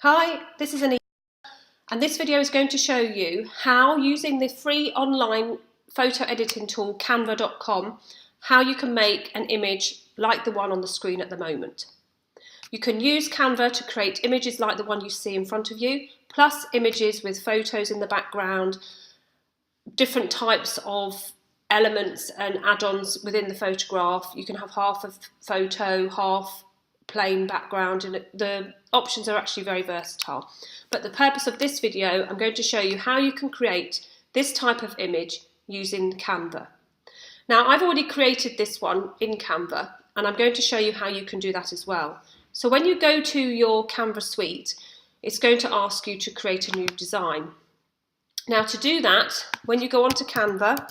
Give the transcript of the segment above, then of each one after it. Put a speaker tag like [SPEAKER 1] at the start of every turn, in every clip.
[SPEAKER 1] Hi, this is Anita, and this video is going to show you how, using the free online photo editing tool canva.com, how you can make an image like the one on the screen at the moment. You can use Canva to create images like the one you see in front of you, plus images with photos in the background, different types of elements and add-ons within the photograph. You can have half a photo, half plain background, and the options are actually very versatile. But the purpose of this video, I'm going to show you how you can create this type of image using Canva. Now, I've already created this one in Canva, and I'm going to show you how you can do that as well. So when you go to your Canva suite, it's going to ask you to create a new design. Now, to do that, when you go onto Canva,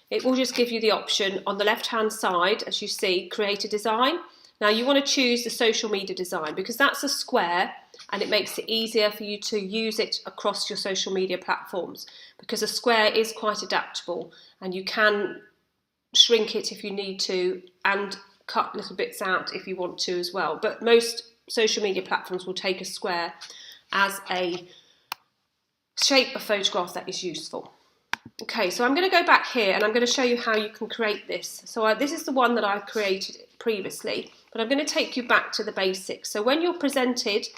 [SPEAKER 1] it will just give you the option on the left-hand side, as you see, create a design. Now, you want to choose the social media design because that's a square and it makes it easier for you to use it across your social media platforms, because a square is quite adaptable and you can shrink it if you need to and cut little bits out if you want to as well. But most social media platforms will take a square as a shape of photograph that is useful. Okay, so I'm going to go back here and I'm going to show you how you can create this. So this is the one that I created previously, but I'm going to take you back to the basics. So when you're presented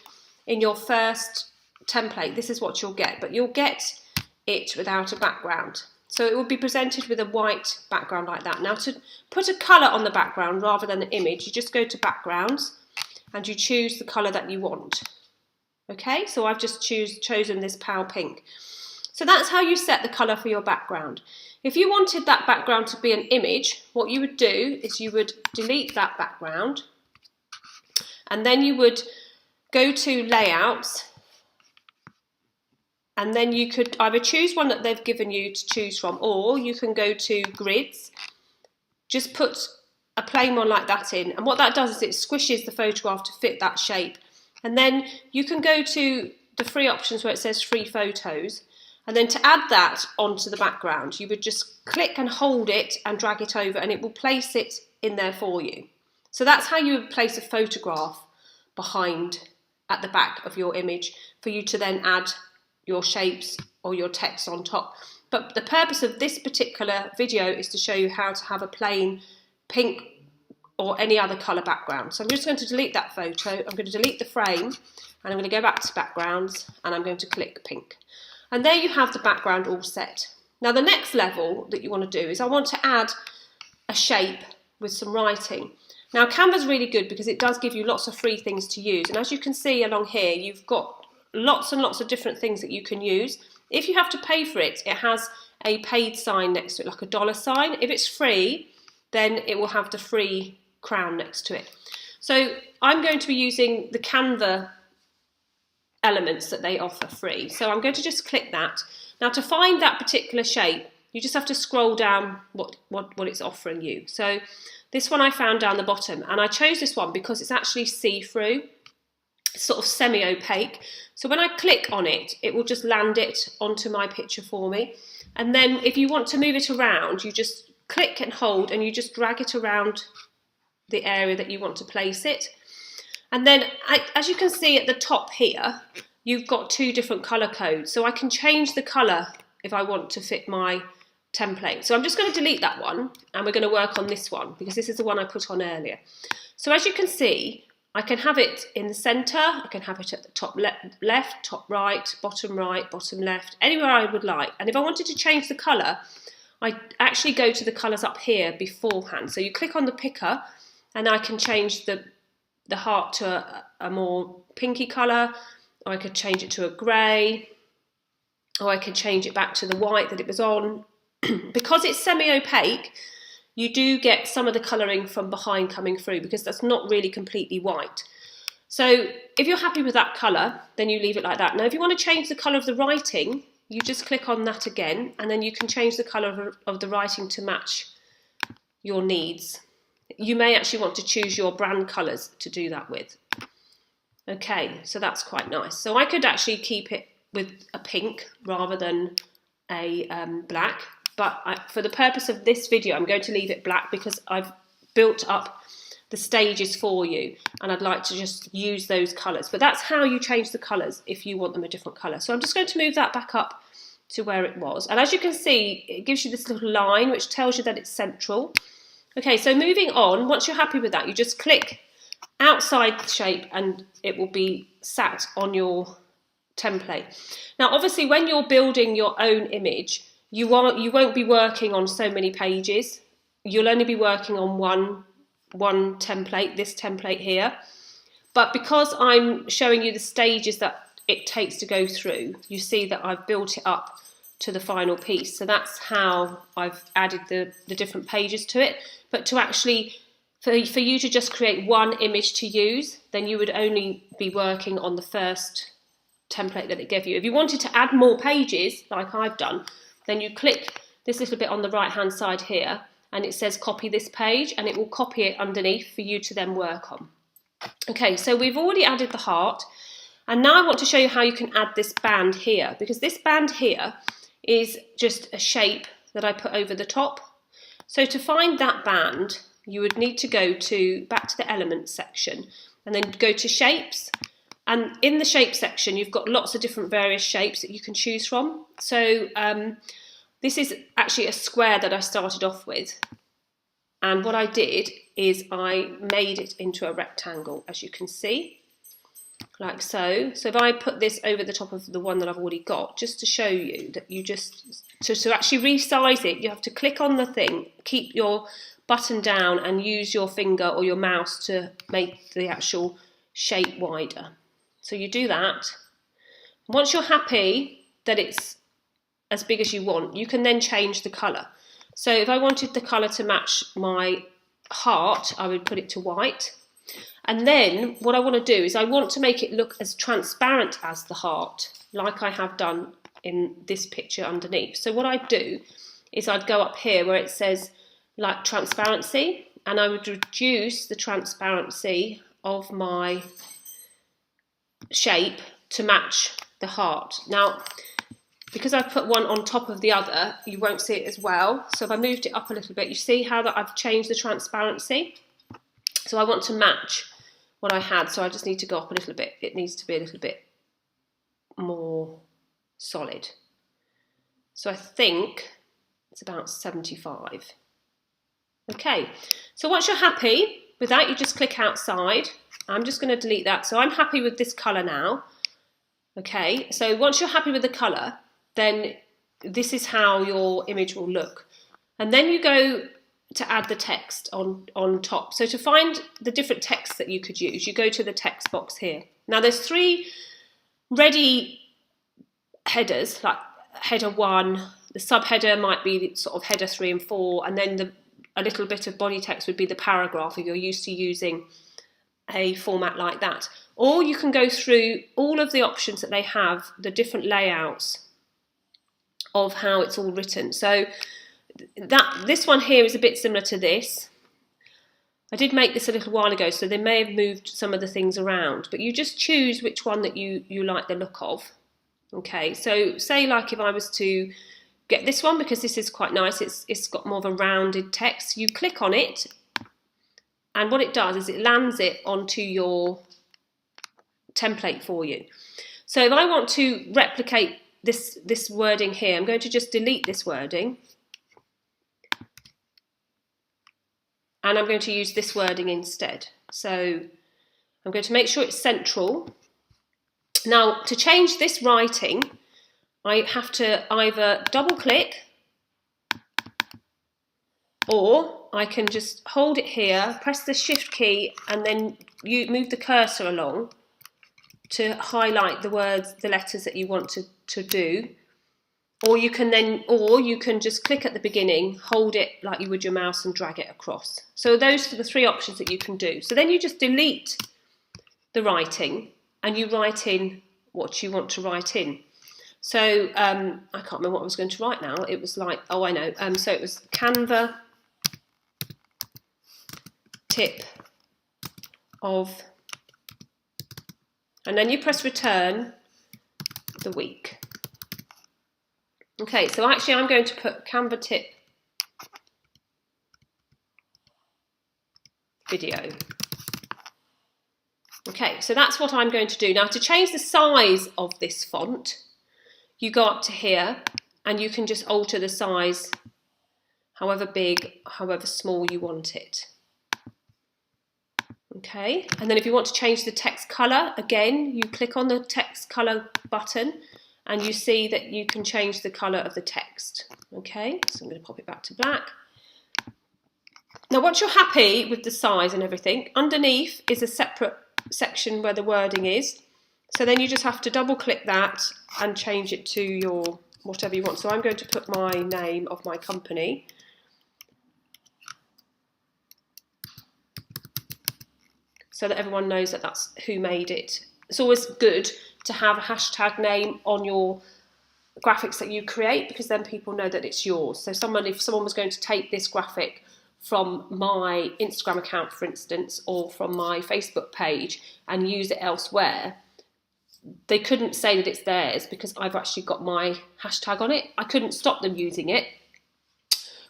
[SPEAKER 1] in your first template, this is what you'll get, but you'll get it without a background. So it will be presented with a white background like that. Now, to put a colour on the background rather than an image, you just go to backgrounds and you choose the colour that you want. Okay, so I've just chosen this pale pink. So that's how you set the colour for your background. If you wanted that background to be an image, what you would do is you would delete that background and then you would go to layouts, and then you could either choose one that they've given you to choose from, or you can go to grids, just put a plain one like that in, and what that does is it squishes the photograph to fit that shape. And then you can go to the free options where it says free photos, and then to add that onto the background, you would just click and hold it and drag it over and it will place it in there for you. So that's how you would place a photograph behind at the back of your image for you to then add your shapes or your text on top. But the purpose of this particular video is to show you how to have a plain pink or any other colour background. So I'm just going to delete that photo, I'm going to delete the frame, and I'm going to go back to backgrounds and I'm going to click pink. And there you have the background all set. Now the next level that you want to do is I want to add a shape with some writing. Now Canva's really good because it does give you lots of free things to use, and as you can see along here, you've got lots and lots of different things that you can use. If you have to pay for it, it has a paid sign next to it, like a dollar sign. If it's free, then it will have the free crown next to it. So I'm going to be using the Canva elements that they offer free. So I'm going to just click that. Now to find that particular shape, you just have to scroll down what it's offering you. So this one I found down the bottom, and I chose this one because it's actually see-through, sort of semi-opaque. So when I click on it, it will just land it onto my picture for me. And then if you want to move it around, you just click and hold and you just drag it around the area that you want to place it. And then, as you can see at the top here, you've got two different colour codes. So I can change the colour if I want to fit my template. So I'm just going to delete that one and we're going to work on this one because this is the one I put on earlier. So as you can see, I can have it in the centre, I can have it at the top left, top right, bottom left, anywhere I would like. And if I wanted to change the colour, I actually go to the colours up here beforehand. So you click on the picker and I can change the heart to a more pinky colour, or I could change it to a grey, or I could change it back to the white that it was on. Because it's semi-opaque, you do get some of the colouring from behind coming through because that's not really completely white. So if you're happy with that colour, then you leave it like that. Now if you want to change the colour of the writing, you just click on that again, and then you can change the colour of the writing to match your needs. You may actually want to choose your brand colours to do that with. Okay, so that's quite nice. So I could actually keep it with a pink rather than a black, but for the purpose of this video, I'm going to leave it black because I've built up the stages for you, and I'd like to just use those colours. But that's how you change the colours if you want them a different colour. So I'm just going to move that back up to where it was. And as you can see, it gives you this little line which tells you that it's central. Okay, so moving on, once you're happy with that, you just click outside the shape and it will be sat on your template. Now, obviously, when you're building your own image, you won't be working on so many pages. You'll only be working on one template, this template here. But because I'm showing you the stages that it takes to go through, you see that I've built it up to the final piece. So that's how I've added the different pages to it. But to actually, for you to just create one image to use, then you would only be working on the first template that it gave you. If you wanted to add more pages, like I've done, then you click this little bit on the right hand side here, and it says copy this page, and it will copy it underneath for you to then work on. Okay, so we've already added the heart, and now I want to show you how you can add this band here, because this band here is just a shape that I put over the top. So to find that band, you would need to go back to the elements section, and then go to shapes. And in the shape section, you've got lots of different various shapes that you can choose from. So this is actually a square that I started off with. And what I did is I made it into a rectangle, as you can see, like so. So if I put this over the top of the one that I've already got, just to show you that you just, to actually resize it, you have to click on the thing, keep your button down and use your finger or your mouse to make the actual shape wider. So you do that. Once you're happy that it's as big as you want, you can then change the colour. So if I wanted the colour to match my heart, I would put it to white. And then what I want to do is I want to make it look as transparent as the heart, like I have done in this picture underneath. So what I'd do is I'd go up here where it says like transparency, and I would reduce the transparency of my shape to match the heart. Now, because I've put one on top of the other, you won't see it as well. So if I moved it up a little bit, you see how that I've changed the transparency? So I want to match what I had, so I just need to go up a little bit. It needs to be a little bit more solid. So I think it's about 75. Okay, so once you're happy with that, you just click outside. I'm just going to delete that. So I'm happy with this colour now. Okay, so once you're happy with the colour, then this is how your image will look. And then you go to add the text on top. So to find the different texts that you could use, you go to the text box here. Now there's 3 ready headers, like header 1, the subheader might be sort of header 3 and 4, and then a little bit of body text would be the paragraph if you're used to using a format like that. Or you can go through all of the options that they have, the different layouts of how it's all written. So this one here is a bit similar to this. I did make this a little while ago, so they may have moved some of the things around, but you just choose which one that you like the look of. Okay, so say like if I was to get this one, because this is quite nice, it's got more of a rounded text, you click on it, and what it does is it lands it onto your template for you. So if I want to replicate this wording here, I'm going to just delete this wording, and I'm going to use this wording instead. So I'm going to make sure it's central. Now, to change this writing, I have to either double click, or I can just hold it here, press the shift key, and then you move the cursor along to highlight the words, the letters that you want to do. Or you can just click at the beginning, hold it like you would your mouse, and drag it across. So those are the 3 options that you can do. So then you just delete the writing and you write in what you want to write in. So I can't remember what I was going to write now. It was like, oh, I know. So it was Canva tip of, and then you press return the week. Okay, so actually I'm going to put Canva tip video. Okay, so that's what I'm going to do. Now, to change the size of this font, you go up to here and you can just alter the size however big, however small you want it. Okay, and then if you want to change the text colour, again, you click on the text colour button and you see that you can change the colour of the text. Okay, so I'm going to pop it back to black. Now, once you're happy with the size and everything, underneath is a separate section where the wording is. So then you just have to double click that and change it to your whatever you want. So I'm going to put my name of my company. So that everyone knows that that's who made it. It's always good to have a hashtag name on your graphics that you create, because then people know that it's yours. So if someone was going to take this graphic from my Instagram account, for instance, or from my Facebook page and use it elsewhere, they couldn't say that it's theirs because I've actually got my hashtag on it. I couldn't stop them using it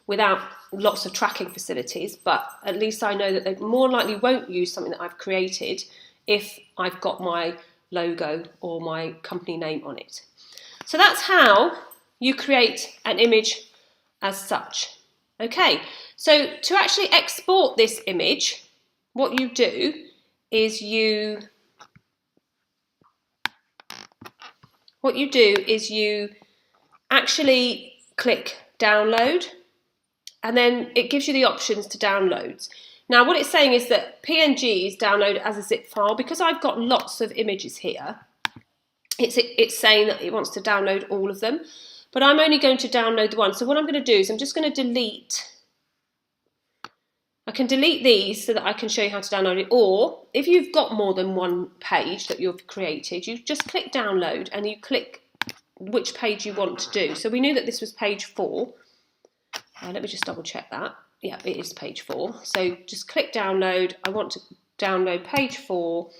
[SPEAKER 1] without lots of tracking facilities, but at least I know that they more likely won't use something that I've created if I've got my logo or my company name on it. So that's how you create an image as such. Okay, so to actually export this image, what you do is you actually click download, and then it gives you the options to download. Now, what it's saying is that PNGs download as a zip file. Because I've got lots of images here, it's saying that it wants to download all of them, but I'm only going to download the one. So what I'm going to do is I'm just going to delete. I can delete these so that I can show you how to download it, or if you've got more than one page that you've created, you just click download and you click which page you want to do. So we knew that this was page 4. Let me just double check that. Yeah, it is page 4. So just click download. I want to download page 4,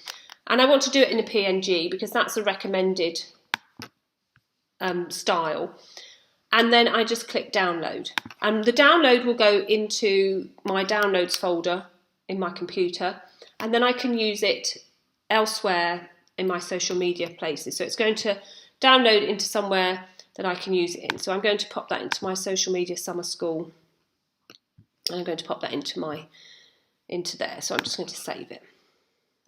[SPEAKER 1] and I want to do it in a PNG because that's a recommended style. And then I just click download, and the download will go into my downloads folder in my computer, and then I can use it elsewhere in my social media places. So it's going to download into somewhere that I can use it in. So I'm going to pop that into my social media summer school, and I'm going to pop that into there. So I'm just going to save it,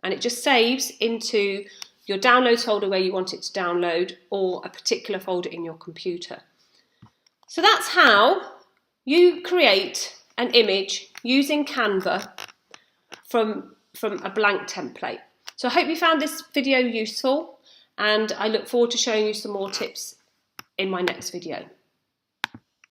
[SPEAKER 1] and it just saves into your downloads folder where you want it to download, or a particular folder in your computer. So that's how you create an image using Canva from a blank template. So I hope you found this video useful, and I look forward to showing you some more tips in my next video.